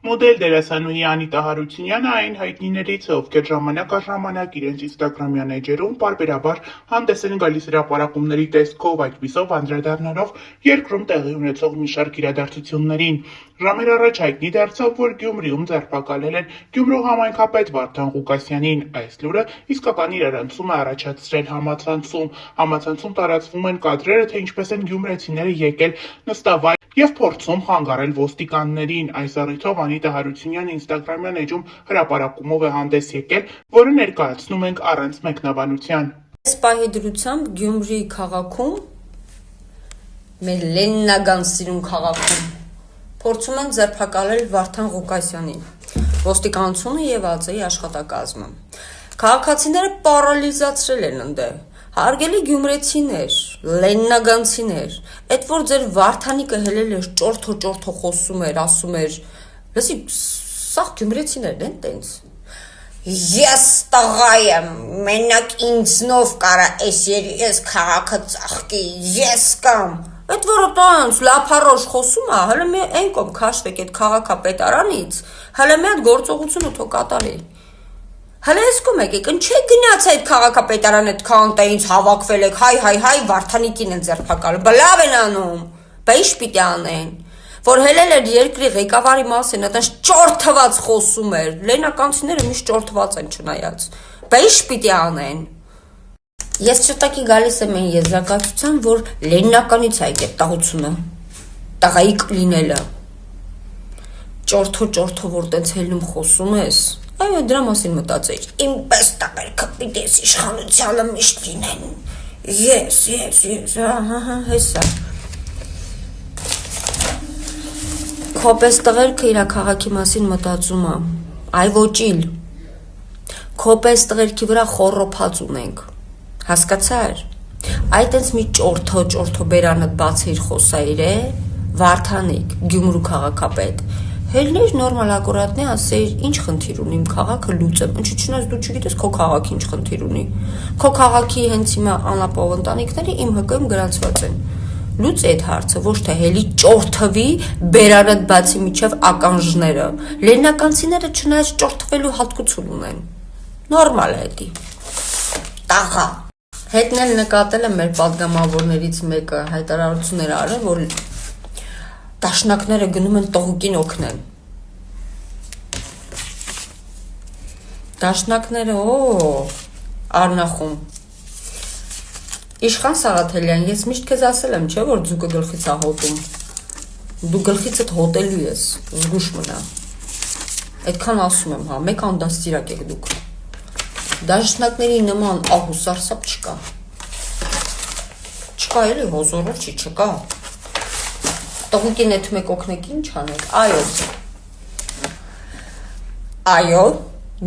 Մոդել դերասանուհի Անիտա Հարությունյանը այն հայտնիներից է, ովքեր ժամանակ առ ժամանակ իրենց ինստագրամյան էջերում պարբերաբար հանդես են գալիս հրապարակումների տեսքով, այդպիսով անդրադառնալով երկրում տեղի ունեցող մի շարք իրադարձություններին։ Ժամեր առաջ հայտնի դարձավ, որ Գյումրիում ձերբակալել են Գյումրու համայնքապետ Վարդան Ղուկասյանին։ Այս լուրը իսկական իրարանցում է առաջացրել համացանցում։ Համացանցում տարածվում են կադրերը, թե ինչպես են գյումրեցիները եկել նստավայր և փորձում խանգարել ոստիկաններին։ Այս առիթով Անիտա Հարությունյանը ինստագրամյան էջում հրապարակումով է հանդես եկել, որը ներկայացնում ենք առանց մեկնաբանության։ Այս պահի դրությամբ Գյումրի քաղաքում, մեր Լենինական սիրուն քաղաքում, փորձում են ձերբակալել Վարդան Ղուկասյանին, ոստիկանությունը և ԱԾ-ի աշխատակազմը։ Քաղաքացիները պարալիզացրել են ընդեղ։ Հարգելի գյումրեցիներ, լենինականցիներ, այդ որ ձեր Վարդանիկը հելել էր ճորթո խոսում էր, ասում էր, լսի, սաղ գյումրեցիներն են տենց։ Ես տղա եմ, մենակ ինձնով կարա ես քաղաքը ծաղկի, ես կամ։ Այդ որը տանց լափարոշ խոսում է, հələ մի այն կողմ քաշվեք այդ քաղաքապետարանից, հələ մի հատ գործողությունը թող կատարի։ Հələ ես կոմ եկեք, ինչ գնաց այդ քաղաքապետարան այդ քանտը ինձ հավաքվել եք, հայ, Վարդանիկին են ձերբակալում, բա լավ են անում, բա ինչ պիտի անեն, որ հելել էր երկրի ղեկավարի մասին, այդպես ճորթված խոսում էր, լենինականցիները միշտ ճորթված են չնայած, բա ինչ պիտի անեն։ Ես շտակի գալիս եմ այն եզրակացության, որ լենինականից է այդ տաղությունը, տղայիկ լինելը, ճորթո որ տենց հելնում խոսում ես, այո, դրա մասին մտածեի, իմպես տղերքը պիտի ես իշխանությանը միշտ լինեն, ես, հեսա։ Քոպես տղերքը իրա քաղաքի մասին մտածում է, այ ոչիլ, քոպես տղերքի վրա խորոփած ունենք, հասկացար, այդ ենց մի ճորթո բերանդ բացեիր խոսայիր է, Վարդանիկ, Գյումրու քաղաքապետ, հելներ նորմալ ակուրատնի ասեիր ինչ խնդիր ունի իմ քաղաքը լուծեմ, ինչու չնայած դու չգիտես քո քաղաքի ինչ խնդիր ունի, քո քաղաքի հենց հիմա անապահով ընտանիքները իմ ՀԿ-ում գրանցված են, լուծ այդ հարցը, ոչ թե հելի ճորթվի բերանդ բացի միջև ականջները, լենինականցիները չնայած ճորթվելու հատկություն ունեն, նորմալ է էդի, տաղա, հետնել նկատել եմ մեր պատգամավորներից մեկը հայտարարություններ արել, որ դաշնակները գնում են տղուկին օգնեն։ Դաշնակները, Արնախում։ Իշխան Սաղաթելյան, ես միշտ քեզ ասել եմ, չէ, որ ձուկը գլխից է հոտում։ Դու գլխիցդ հոտելու ես, զգուշ մնա։ Այդքան ասում եմ, հա, մեկ անդաստիրակ եք դուք։ Դաշնակների նման ահու սարսափ չկա։ Չկա էլի հոզորով չի, չկա։ Տղուկին էդ մեկ օգնեք ինչ անեք, այո,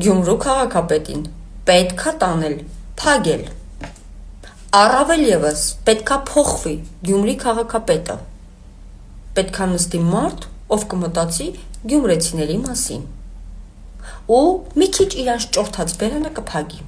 Գյումրու քաղաքապետին պետքա տանել, փագել, առավել ևս պետքա փոխվի Գյումրի քաղաքապետը, պետքա նստի մարդ, ով կմտածի գյումրեցիների մասին, ու մի քիչ իրանց ճորթած բերանը կփագի։